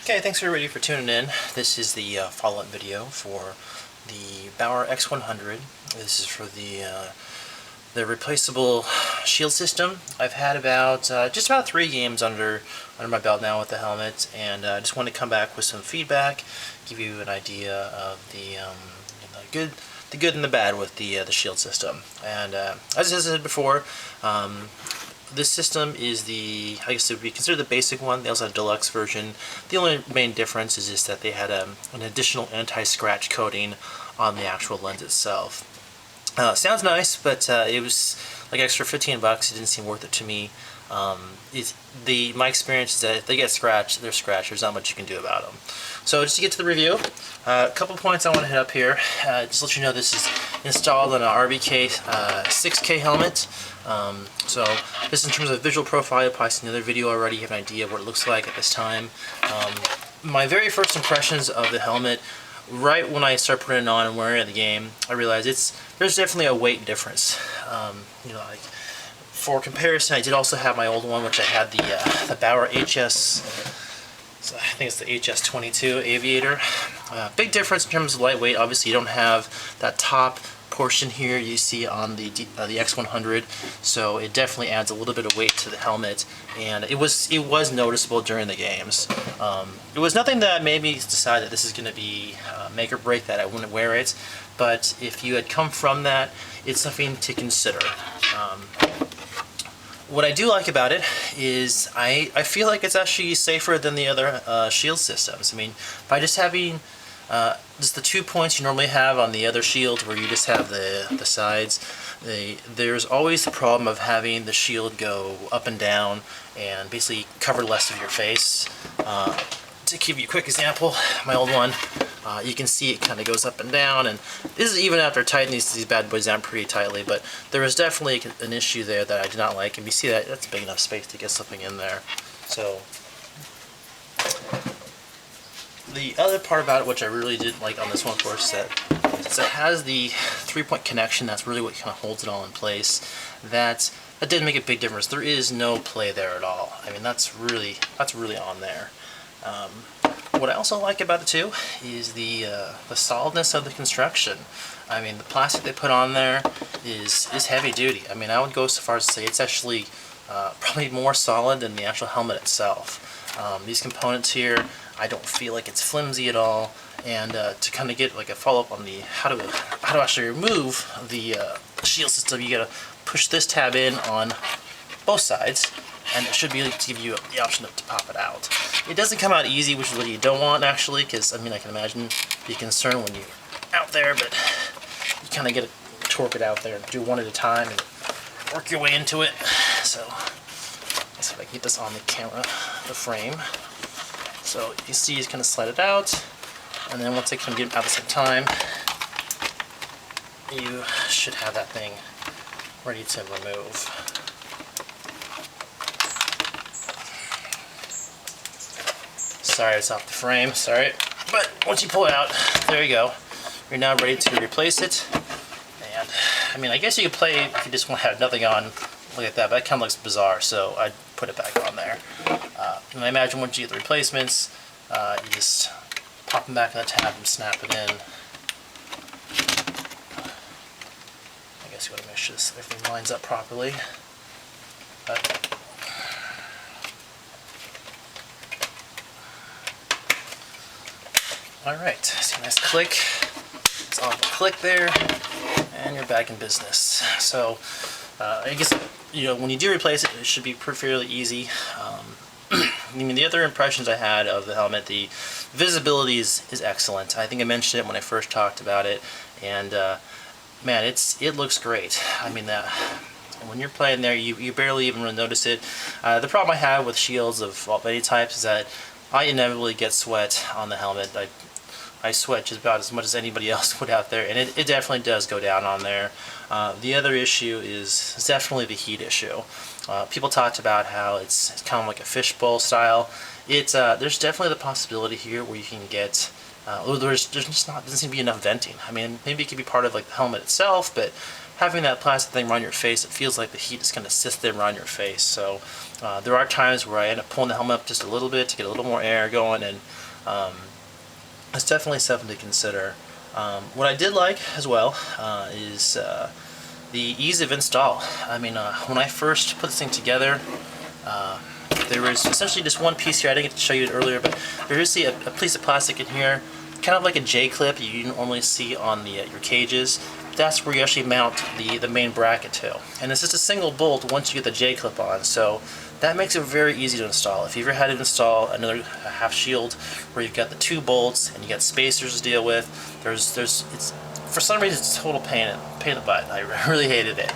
Okay, thanks everybody for tuning in. This is the follow-up video for the Bauer X100. This is for the replaceable shield system. I've had about just about 3 games under my belt now with the helmet, and I just want to come back with some feedback, give you an idea of the good and the bad with the shield system. And as I said before, this system is I guess it would be considered the basic one. They also have a deluxe version. The only main difference is just that they had an additional anti-scratch coating on the actual lens itself. Sounds nice, but it was like extra 15 bucks. It didn't seem worth it to me. My experience is that if they get scratched, they're scratched. There's not much you can do about them. So just to get to the review, a couple points I want to hit up here. Just to let you know, this is installed on an RBK 6K helmet. So just in terms of visual profile, you'll probably see another video already. You have an idea of what it looks like at this time. My very first impressions of the helmet, right when I start putting it on and wearing it in the game, I realized there's definitely a weight difference. Like for comparison, I did also have my old one, which I had the Bauer HS. So I think it's the HS22 Aviator. Big difference in terms of lightweight. Obviously, you don't have that top portion here you see on the X100, so it definitely adds a little bit of weight to the helmet, and it was noticeable during the games. It was nothing that made me decide that this is going to be make or break that I wouldn't wear it, but if you had come from that, it's something to consider. What I do like about it is I feel like it's actually safer than the other shield systems. I mean, by just having just the 2 points you normally have on the other shield, where you just have the sides, there's always the problem of having the shield go up and down and basically cover less of your face. To give you a quick example, my old one, you can see it kind of goes up and down, and this is even after tightening these bad boys down pretty tightly, but there was definitely an issue there that I did not like, and you see that's big enough space to get something in there. So the other part about it, which I really did like on this one, of course, is that it has the 3-point connection. That's really what kind of holds it all in place. That did make a big difference. There is no play there at all. I mean, that's really on there. What I also like about it too is the solidness of the construction. I mean, the plastic they put on there is heavy duty. I mean, I would go so far as to say it's actually probably more solid than the actual helmet itself. These components here, I don't feel like it's flimsy at all. And to kind of get like a follow-up on the how to actually remove the shield system, you gotta push this tab in on both sides, and it should be able to give you the option to pop it out. It doesn't come out easy, which is what you don't want actually, because I mean, I can imagine be concerned when you're out there, but you kind of get to torque it out there and do one at a time and work your way into it. So let's see if I can get this on the camera, the frame. So you can see it's kind of slide it out, and then once I can get it out at the same time, you should have that thing ready to remove. Sorry, it's off the frame, sorry. But once you pull it out, there you go. You're now ready to replace it. And I mean, I guess you could play if you just want to have nothing on like that, but that kind of looks bizarre, so I'd put it back on there. And I imagine once you get the replacements, you just pop them back in the tab and snap it in. I guess you want to make sure everything lines up properly. But alright, see a nice click. It's off a click there, and you're back in business. So I guess when you do replace it, it should be fairly easy. I mean, the other impressions I had of the helmet, the visibility is excellent. I think I mentioned it when I first talked about it, and man, it looks great. I mean, when you're playing there, you barely even really notice it. The problem I have with shields of any types is that I inevitably get sweat on the helmet. I sweat just about as much as anybody else would out there, and it definitely does go down on there. The other issue is definitely the heat issue. People talked about how it's kind of like a fishbowl style. There's definitely the possibility here where you can get there's just doesn't seem to be enough venting. I mean, maybe it could be part of like the helmet itself, but having that plastic thing around your face, it feels like the heat is kind of sifted around your face. So there are times where I end up pulling the helmet up just a little bit to get a little more air going, and it's definitely something to consider. What I did like as well is the ease of install. I mean, when I first put this thing together, there was essentially just one piece here. I didn't get to show you it earlier, but there is a piece of plastic in here, kind of like a J-clip you normally see on your cages. That's where you actually mount the main bracket to. And it's just a single bolt once you get the J-clip on, so that makes it very easy to install. If you ever had to install another half shield where you've got the 2 bolts and you got spacers to deal with, it's for some reason it's a total pain in the butt. I really hated it.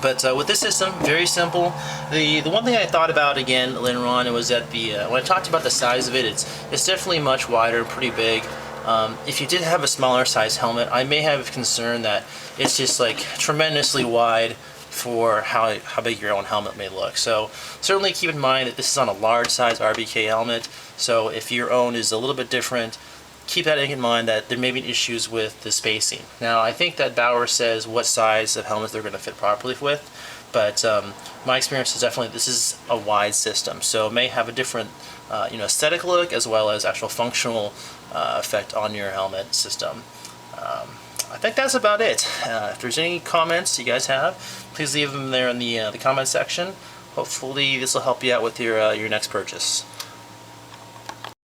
But with this system, very simple. The one thing I thought about again later on was that when I talked about the size of it, it's definitely much wider, pretty big. If you did have a smaller size helmet, I may have concern that it's just like tremendously wide for how big your own helmet may look. So certainly keep in mind that this is on a large size RBK helmet, so if your own is a little bit different, keep that in mind that there may be issues with the spacing. Now I think that Bauer says what size of helmets they're going to fit properly with, but my experience is definitely this is a wide system, so it may have a different aesthetic look as well as actual functional effect on your helmet system. I think that's about it. If there's any comments you guys have, please leave them there in the comment section. Hopefully this will help you out with your next purchase.